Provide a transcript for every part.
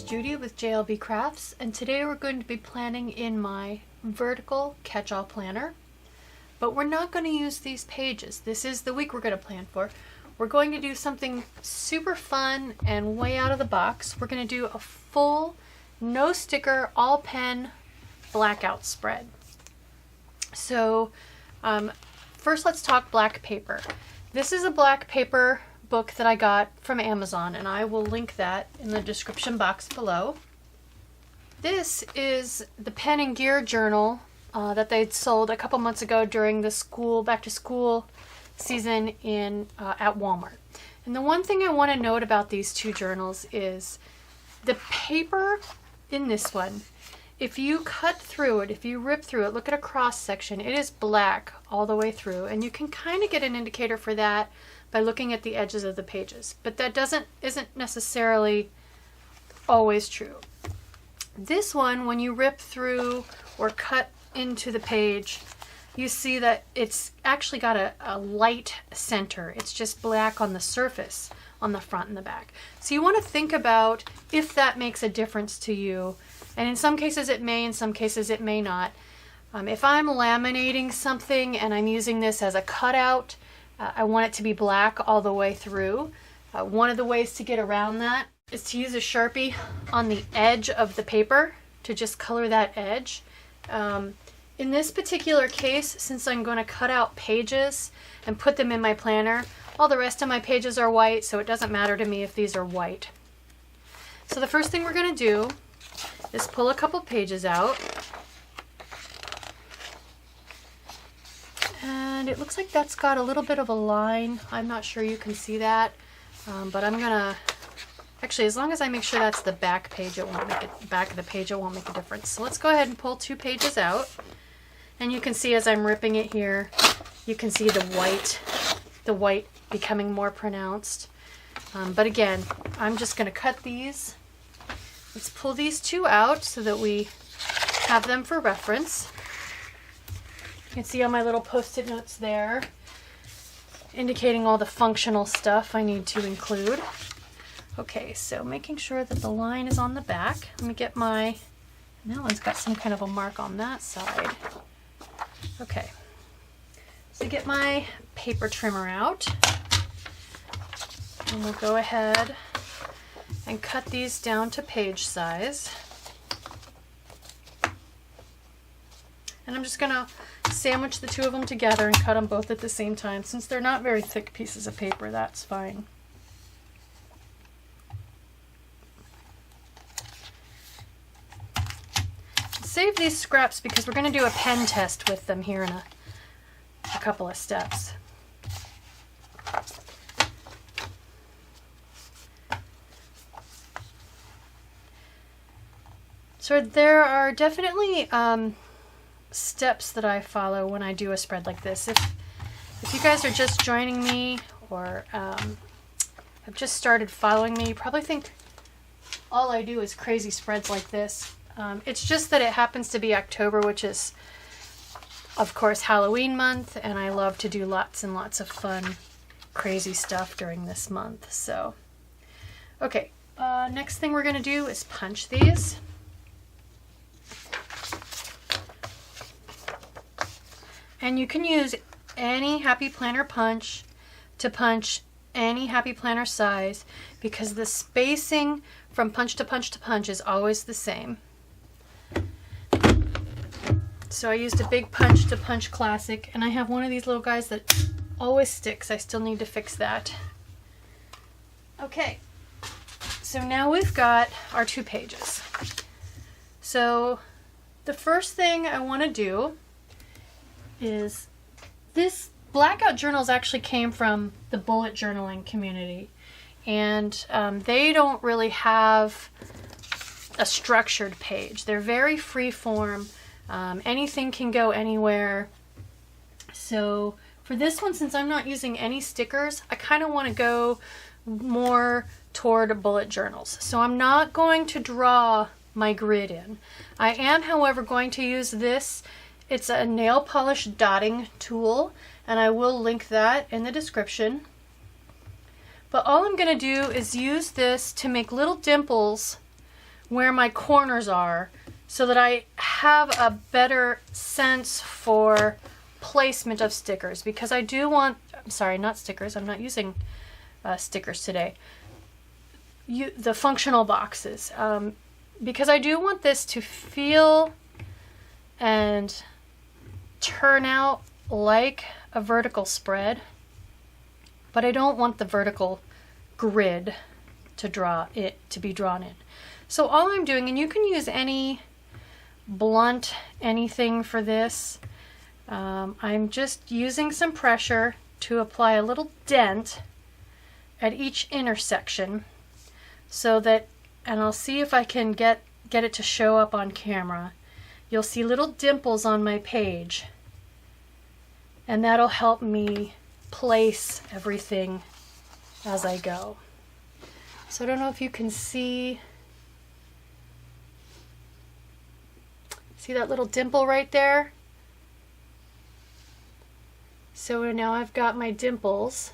Judi with JLBCrafts, and today we're going to be planning in my vertical catch-all planner. But we're not going to use these pages. This is the week we're going to plan for. We're going to do something super fun and way out of the box. We're going to do a full, no sticker, all pen blackout spread. So first let's talk black paper. This is a black paper book that I got from Amazon, and I will link that in the description box below. This is the pen and gear journal that they'd sold a couple months ago during the back to school season at Walmart. And the one thing I want to note about these two journals is the paper in this one. If you cut through it, if you rip through it, look at a cross section, it is black all the way through, and you can kind of get an indicator for that by looking at the edges of the pages. But that isn't necessarily always true. This one, when you rip through or cut into the page, you see that it's actually got a light center. It's just black on the surface on the front and the back. So you want to think about if that makes a difference to you. And in some cases it may, in some cases it may not. If I'm laminating something and I'm using this as a cutout, I want it to be black all the way through. One of the ways to get around that is to use a Sharpie on the edge of the paper to just color that edge. In this particular case, since I'm going to cut out pages and put them in my planner, all the rest of my pages are white, so it doesn't matter to me if these are white. So the first thing we're going to do is pull a couple pages out. And it looks like that's got a little bit of a line. I'm not sure you can see that, but I'm gonna, actually, as long as I make sure that's the back page, it won't make it, back of the page, it won't make a difference. So let's go ahead and pull two pages out. And you can see as I'm ripping it here, you can see the white becoming more pronounced. But again, I'm just gonna cut these. Let's pull these two out so that we have them for reference. You can see all my little post-it notes there, indicating all the functional stuff I need to include. Okay, so making sure that the line is on the back. Let me get that one's got some kind of a mark on that side. Okay, so get my paper trimmer out, and we'll go ahead and cut these down to page size. And I'm just gonna sandwich the two of them together and cut them both at the same time. Since they're not very thick pieces of paper, that's fine. Save these scraps because we're going to do a pen test with them here in a couple of steps. So there are definitely steps that I follow when I do a spread like this. If you guys are just joining me or have just started following me, you probably think all I do is crazy spreads like this. It's just that it happens to be October, which is, of course, Halloween month, and I love to do lots and lots of fun, crazy stuff during this month. So, okay, next thing we're going to do is punch these. And you can use any Happy Planner punch to punch any Happy Planner size because the spacing from punch to punch to punch is always the same. So I used a big punch to punch classic, and I have one of these little guys that always sticks. I still need to fix that. Okay, so now we've got our two pages. So the first thing I want to do is, this blackout journals actually came from the bullet journaling community, and they don't really have a structured page. They're very free form. Anything can go anywhere. So for this one, since I'm not using any stickers, I kind of want to go more toward bullet journals. So I'm not going to draw my grid in. I am, however, going to use this. It's a nail polish dotting tool, and I will link that in the description. But all I'm going to do is use this to make little dimples where my corners are so that I have a better sense for placement of stickers, because I do want, I'm sorry, not stickers, I'm not using stickers today, the functional boxes, because I do want this to feel and turn out like a vertical spread, but I don't want the vertical grid to be drawn in. So all I'm doing, and you can use any blunt anything for this, I'm just using some pressure to apply a little dent at each intersection so that, and I'll see if I can get it to show up on camera. You'll see little dimples on my page, and that'll help me place everything as I go. So I don't know if you can see that little dimple right there? So now I've got my dimples.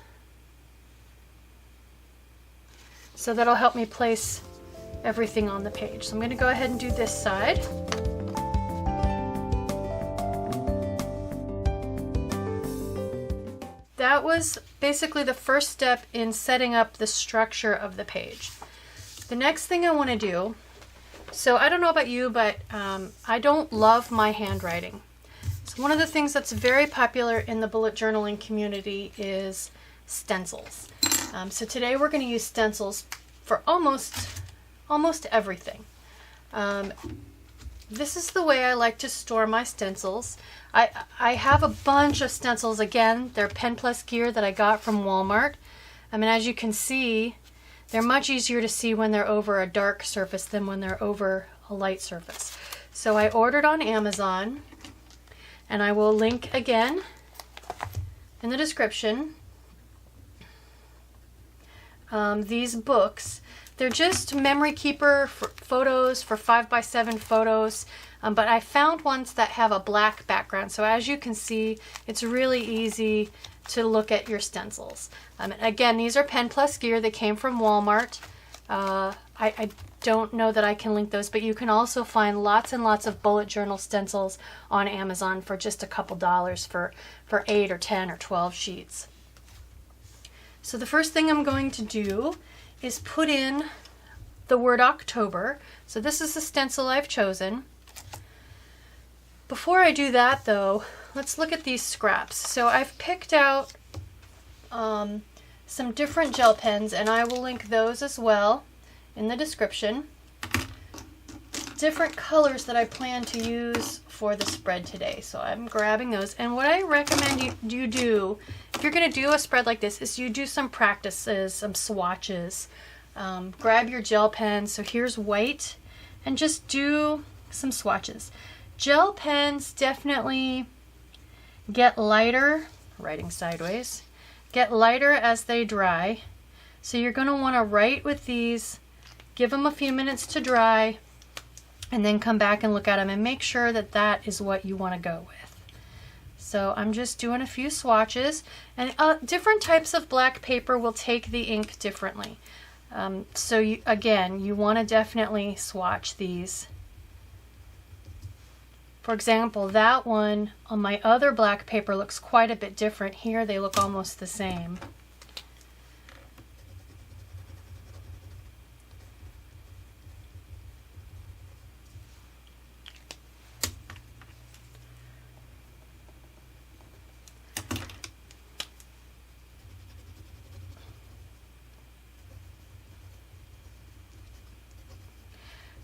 So that'll help me place everything on the page. So I'm going to go ahead and do this side. That was basically the first step in setting up the structure of the page. The next thing I want to do, so I don't know about you, but I don't love my handwriting. So one of the things that's very popular in the bullet journaling community is stencils. So today we're going to use stencils for almost everything. This is the way I like to store my stencils. I have a bunch of stencils. Again, they're Pen Plus gear that I got from Walmart. I mean, as you can see, they're much easier to see when they're over a dark surface than when they're over a light surface. So I ordered on Amazon, and I will link again in the description these books. They're just memory keeper for photos, for 5x7 photos, but I found ones that have a black background. So as you can see, it's really easy to look at your stencils. Again, these are Pen Plus gear. They came from Walmart. I don't know that I can link those, but you can also find lots and lots of bullet journal stencils on Amazon for just a couple dollars for 8 or 10 or 12 sheets. So the first thing I'm going to do is put in the word October. So this is the stencil I've chosen. Before I do that though, let's look at these scraps. So I've picked out some different gel pens, and I will link those as well in the description. Different colors that I plan to use for the spread today. So I'm grabbing those, and what I recommend you do if you're going to do a spread like this is you do some practices, some swatches. Grab your gel pen. So here's white, and just do some swatches. Gel pens definitely get lighter, writing sideways, get lighter as they dry. So you're going to want to write with these, give them a few minutes to dry, and then come back and look at them and make sure that that is what you want to go with. So I'm just doing a few swatches, and different types of black paper will take the ink differently. So you want to definitely swatch these. For example, that one on my other black paper looks quite a bit different. Here they look almost the same.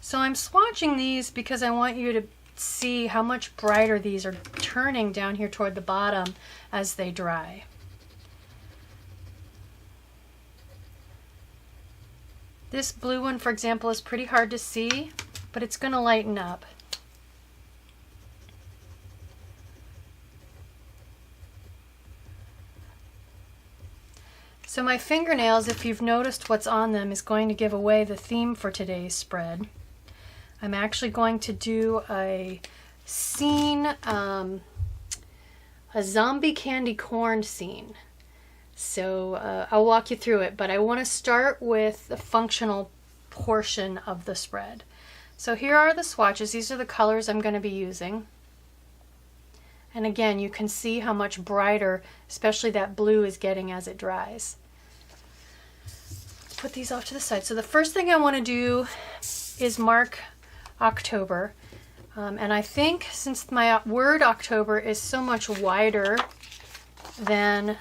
So I'm swatching these because I want you to see how much brighter these are turning down here toward the bottom as they dry. This blue one, for example, is pretty hard to see, but it's going to lighten up. So my fingernails, if you've noticed what's on them, is going to give away the theme for today's spread. I'm actually going to do a scene, a zombie candy corn scene. So I'll walk you through it, but I want to start with the functional portion of the spread. So here are the swatches. These are the colors I'm going to be using. And again, you can see how much brighter, especially that blue, is getting as it dries. Put these off to the side. So the first thing I want to do is mark October. And I think since my word October is so much wider than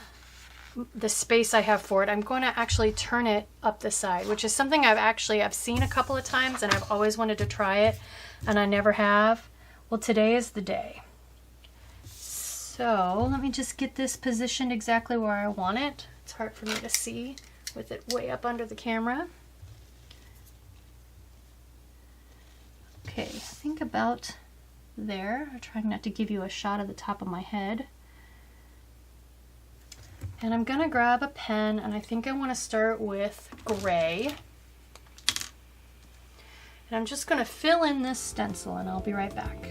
the space I have for it, I'm going to actually turn it up the side, which is something I've seen a couple of times and I've always wanted to try it and I never have. Well, today is the day. So let me just get this positioned exactly where I want it. It's hard for me to see with it way up under the camera. Okay, I think about there. I'm trying not to give you a shot of the top of my head. And I'm gonna grab a pen, and I think I want to start with gray. And I'm just gonna fill in this stencil, and I'll be right back.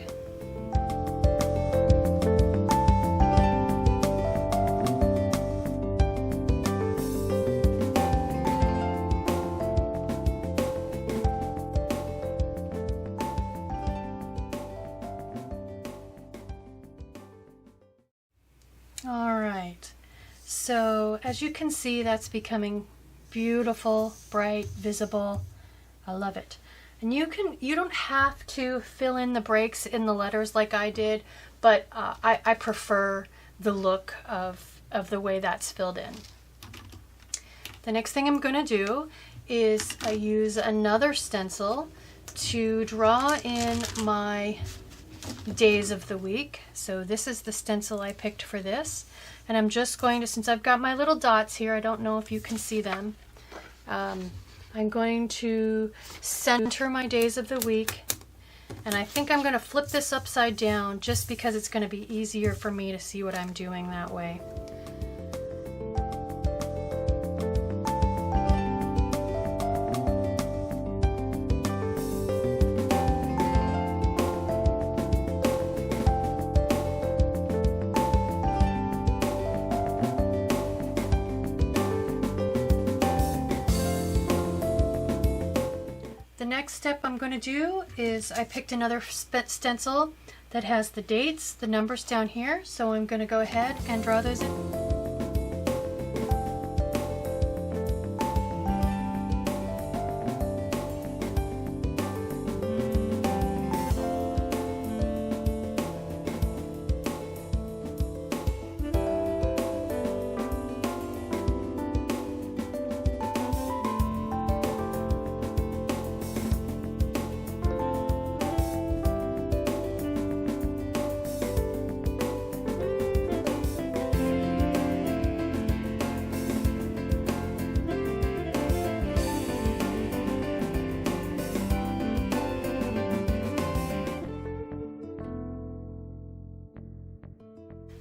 All right. So as you can see, that's becoming beautiful, bright, visible. I love it. And you don't have to fill in the breaks in the letters like I did, but I prefer the look of the way that's filled in. The next thing I'm going to do is I use another stencil to draw in my days of the week. So this is the stencil I picked for this. And I'm just going to, since I've got my little dots here, I don't know if you can see them, I'm going to center my days of the week. And I think I'm going to flip this upside down just because it's going to be easier for me to see what I'm doing that way. The next step I'm going to do is I picked another stencil that has the dates, the numbers down here, so I'm going to go ahead and draw those in.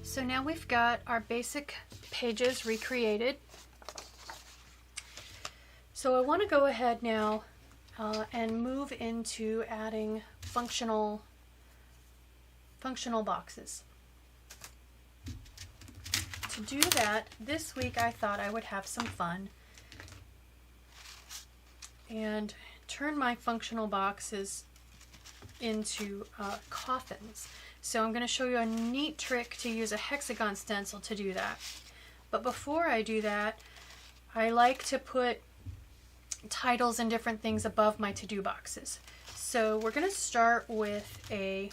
So now we've got our basic pages recreated. So I want to go ahead now and move into adding functional boxes. To do that, this week I thought I would have some fun and turn my functional boxes into coffins. So I'm going to show you a neat trick to use a hexagon stencil to do that. But before I do that, I like to put titles and different things above my to-do boxes. So we're going to start with a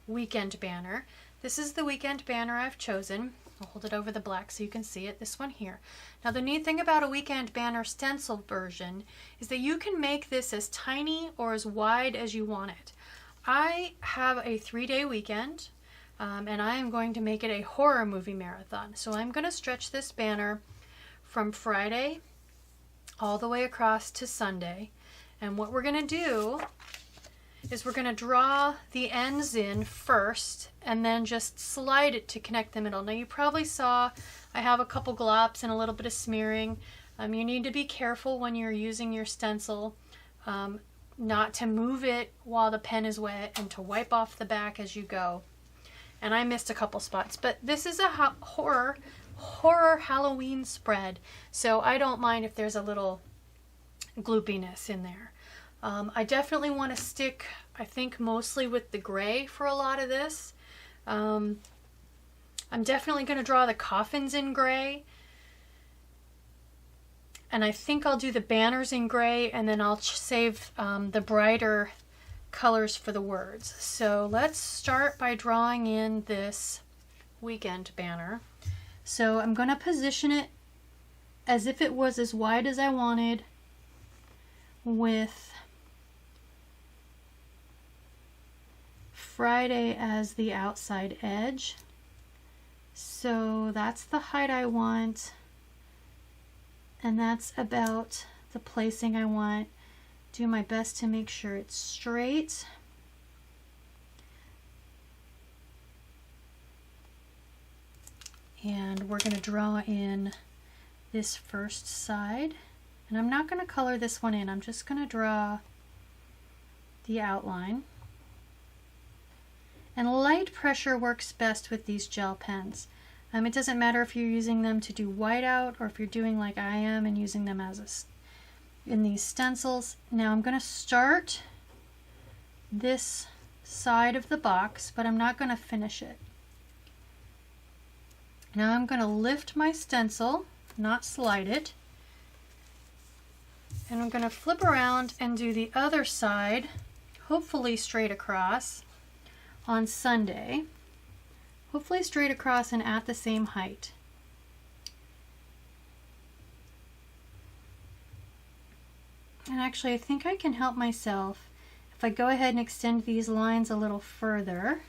weekend banner. This is the weekend banner I've chosen. I'll hold it over the black so you can see it, this one here. Now the neat thing about a weekend banner stencil version is that you can make this as tiny or as wide as you want it. I have a 3-day weekend and I am going to make it a horror movie marathon. So I'm going to stretch this banner from Friday all the way across to Sunday. And what we're going to do is we're going to draw the ends in first and then just slide it to connect the middle. Now you probably saw I have a couple glops and a little bit of smearing. You need to be careful when you're using your stencil not to move it while the pen is wet and to wipe off the back as you go. And I missed a couple spots, but this is a horror Halloween spread, so I don't mind if there's a little gloopiness in there. I definitely want to stick, I think, mostly with the gray for a lot of this. I'm definitely going to draw the coffins in gray. And I think I'll do the banners in gray, and then I'll save the brighter colors for the words. So let's start by drawing in this weekend banner. So I'm going to position it as if it was as wide as I wanted, with Friday as the outside edge. So that's the height I want, and that's about the placing I want. Do my best to make sure it's straight. And we're going to draw in this first side. And I'm not going to color this one in. I'm just going to draw the outline. And light pressure works best with these gel pens. It doesn't matter if you're using them to do whiteout or if you're doing like I am and using them as in these stencils. Now I'm going to start this side of the box, but I'm not going to finish it. Now I'm going to lift my stencil, not slide it, and I'm going to flip around and do the other side, hopefully straight across, on Sunday. Hopefully straight across and at the same height. And actually, I think I can help myself if I go ahead and extend these lines a little further.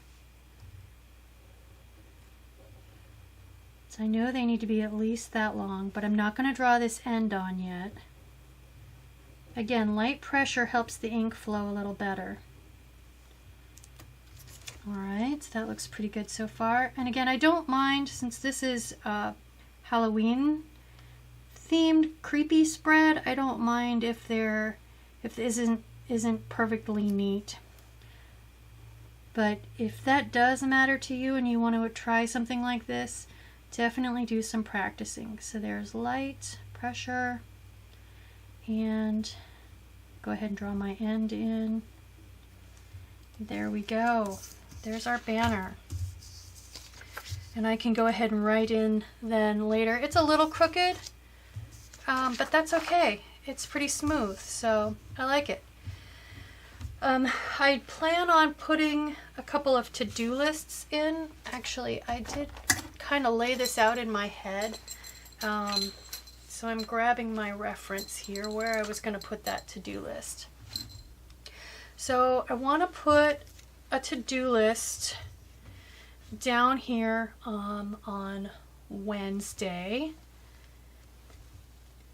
So I know they need to be at least that long, but I'm not going to draw this end on yet. Again, light pressure helps the ink flow a little better. Alright, so that looks pretty good so far. And again, I don't mind, since this is Halloween themed creepy spread, I don't mind if this isn't perfectly neat. But if that does matter to you and you want to try something like this, definitely do some practicing. So there's light, pressure, and go ahead and draw my end in. There we go. There's our banner. And I can go ahead and write in then later. It's a little crooked, but that's okay. It's pretty smooth, so I like it. I plan on putting a couple of to-do lists in. Actually, I did kind of lay this out in my head. So I'm grabbing my reference here where I was going to put that to-do list. So I want to put a to-do list down here on Wednesday.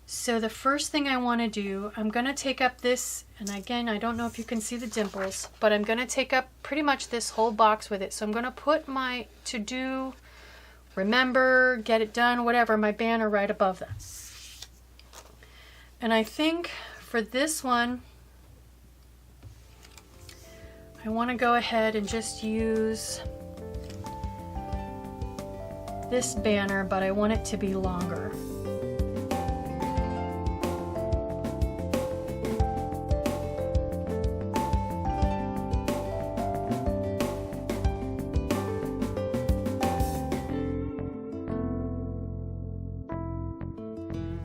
So the first thing I want to do, I'm going to take up this, and again, I don't know if you can see the dimples, but I'm going to take up pretty much this whole box with it. So I'm going to put my to-do, remember, get it done, whatever, my banner right above that. And I think for this one, I want to go ahead and just use this banner, but I want it to be longer.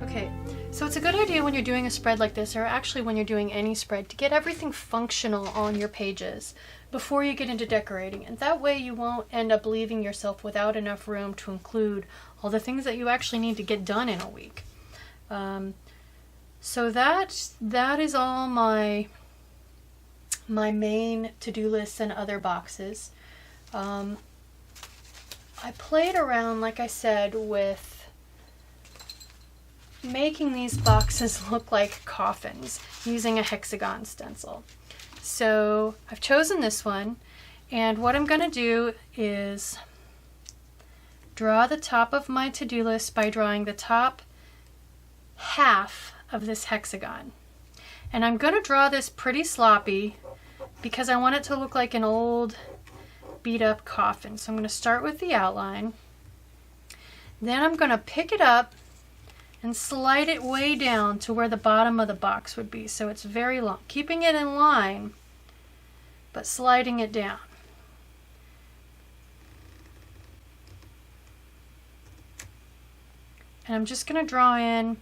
Okay, so it's a good idea when you're doing a spread like this, or actually when you're doing any spread, to get everything functional on your pages before you get into decorating. And that way you won't end up leaving yourself without enough room to include all the things that you actually need to get done in a week. So that is all my main to-do lists and other boxes. I played around, like I said, with making these boxes look like coffins using a hexagon stencil. So I've chosen this one, and what I'm going to do is draw the top of my to-do list by drawing the top half of this hexagon. And I'm going to draw this pretty sloppy because I want it to look like an old beat up coffin. So I'm going to start with the outline. Then I'm going to pick it up and slide it way down to where the bottom of the box would be, so it's very long. Keeping it in line, but sliding it down. And I'm just going to draw in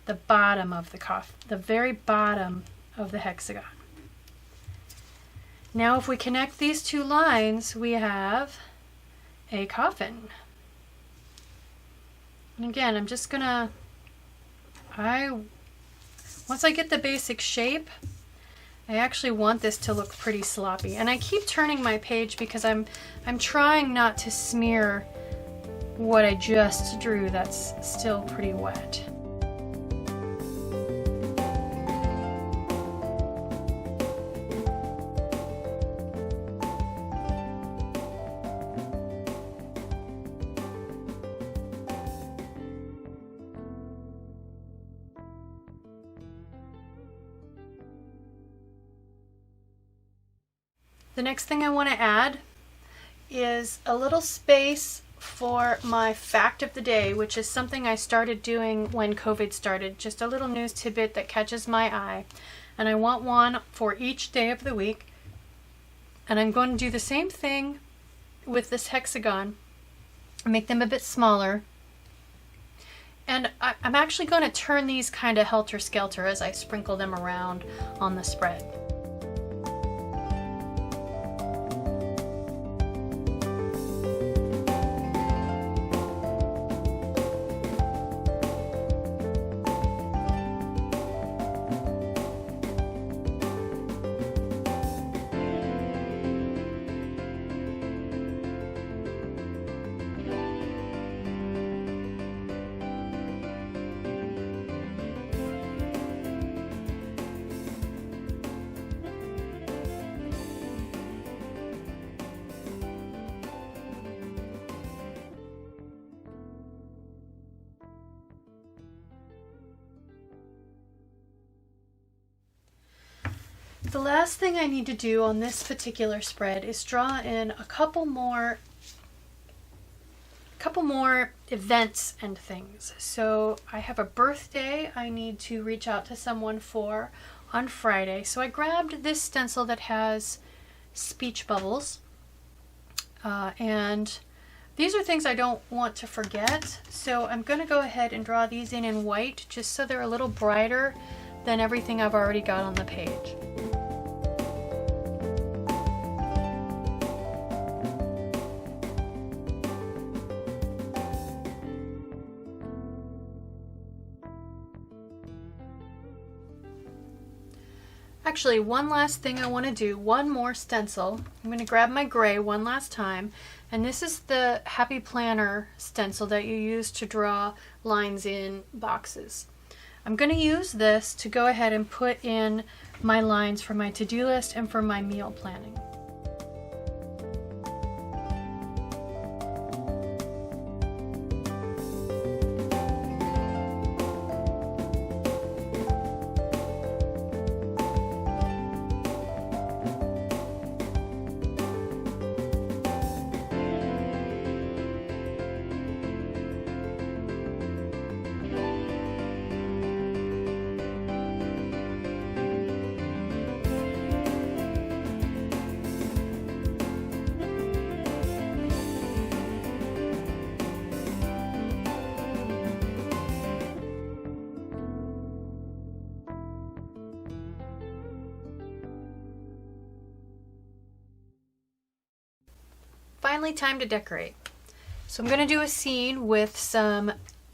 the bottom of the coffin, the very bottom of the hexagon. Now if we connect these two lines, we have a coffin. And again, I'm just gonna, once I get the basic shape, I actually want this to look pretty sloppy. And I keep turning my page because I'm trying not to smear what I just drew that's still pretty wet. The next thing I want to add is a little space for my fact of the day, which is something I started doing when COVID started, just a little news tidbit that catches my eye. And I want one for each day of the week. And I'm going to do the same thing with this hexagon, make them a bit smaller. And I'm actually going to turn these kind of helter-skelter as I sprinkle them around on the spread. The last thing I need to do on this particular spread is draw in a couple more events and things. So I have a birthday I need to reach out to someone for on Friday. So I grabbed this stencil that has speech bubbles, and these are things I don't want to forget. So I'm going to go ahead and draw these in white just so they're a little brighter than everything I've already got on the page. Actually, one last thing I want to do, one more stencil. I'm going to grab my gray one last time, and this is the Happy Planner stencil that you use to draw lines in boxes. I'm going to use this to go ahead and put in my lines for my to-do list and for my meal planning. Finally, time to decorate. So I'm going to do a scene with some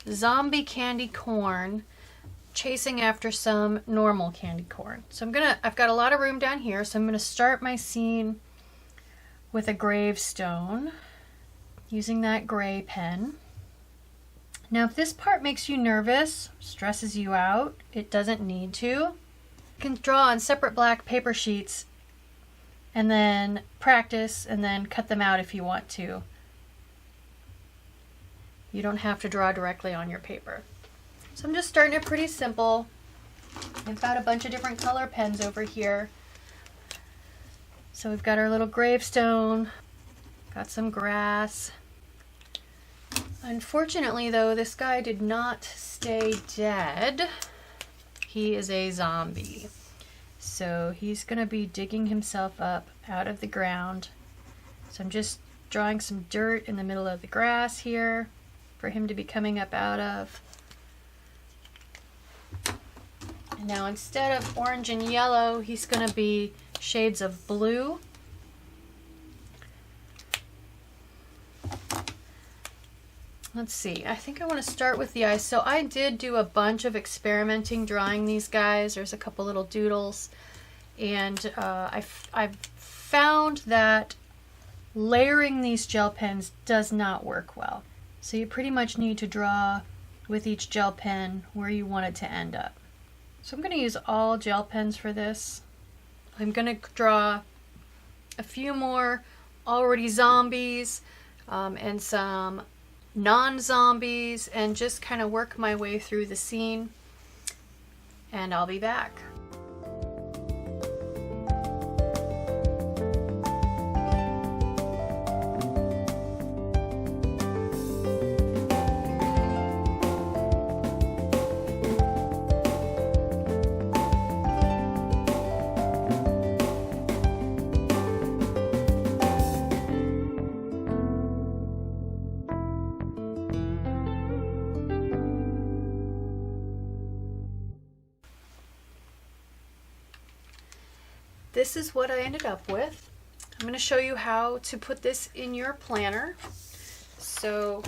zombie candy corn chasing after some normal candy corn. So I've got a lot of room down here, so I'm going to start my scene with a gravestone using that gray pen. Now, if this part makes you nervous, stresses you out, it doesn't need to. You can draw on separate black paper sheets and then practice and then cut them out if you want to. You don't have to draw directly on your paper. So I'm just starting it pretty simple. I've got a bunch of different color pens over here. So we've got our little gravestone, got some grass. Unfortunately though, this guy did not stay dead. He is a zombie. So he's gonna be digging himself up out of the ground. So I'm just drawing some dirt in the middle of the grass here for him to be coming up out of. And now instead of orange and yellow, he's gonna be shades of blue. Let's see, I think I want to start with the eyes. So I did do a bunch of experimenting drawing these guys. There's a couple little doodles. And I've found that layering these gel pens does not work well. So you pretty much need to draw with each gel pen where you want it to end up. So I'm going to use all gel pens for this. I'm going to draw a few more already zombies and some non-zombies and just kind of work my way through the scene, and I'll be back. This is what I ended up with. I'm going to show you how to put this in your planner. So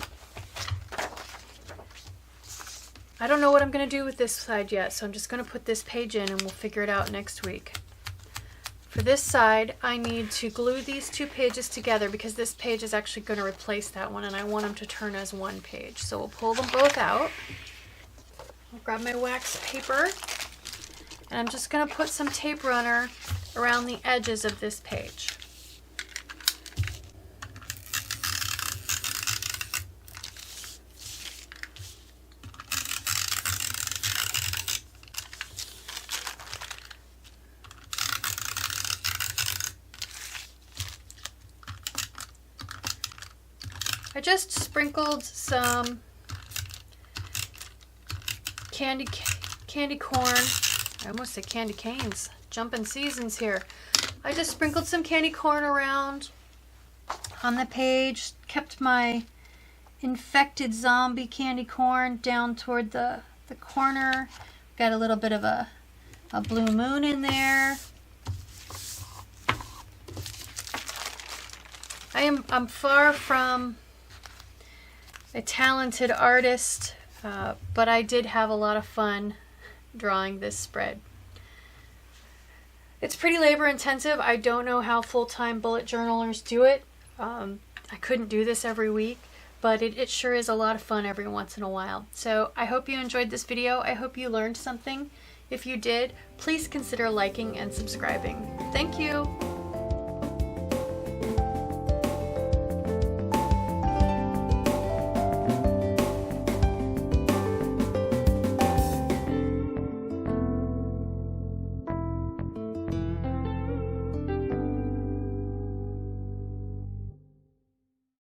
I don't know what I'm going to do with this side yet, so I'm just going to put this page in and we'll figure it out next week. For this side, I need to glue these two pages together because this page is actually going to replace that one and I want them to turn as one page. So we'll pull them both out. I'll grab my wax paper and I'm just going to put some tape runner around the edges of this page. I just sprinkled some candy corn. I almost said candy canes. Jumping seasons here. I just sprinkled some candy corn around on the page, kept my infected zombie candy corn down toward the corner. Got a little bit of a blue moon in there. I'm far from a talented artist, but I did have a lot of fun drawing this spread. It's pretty labor intensive. I don't know how full-time bullet journalers do it. I couldn't do this every week, but it sure is a lot of fun every once in a while. So I hope you enjoyed this video. I hope you learned something. If you did, please consider liking and subscribing. Thank you.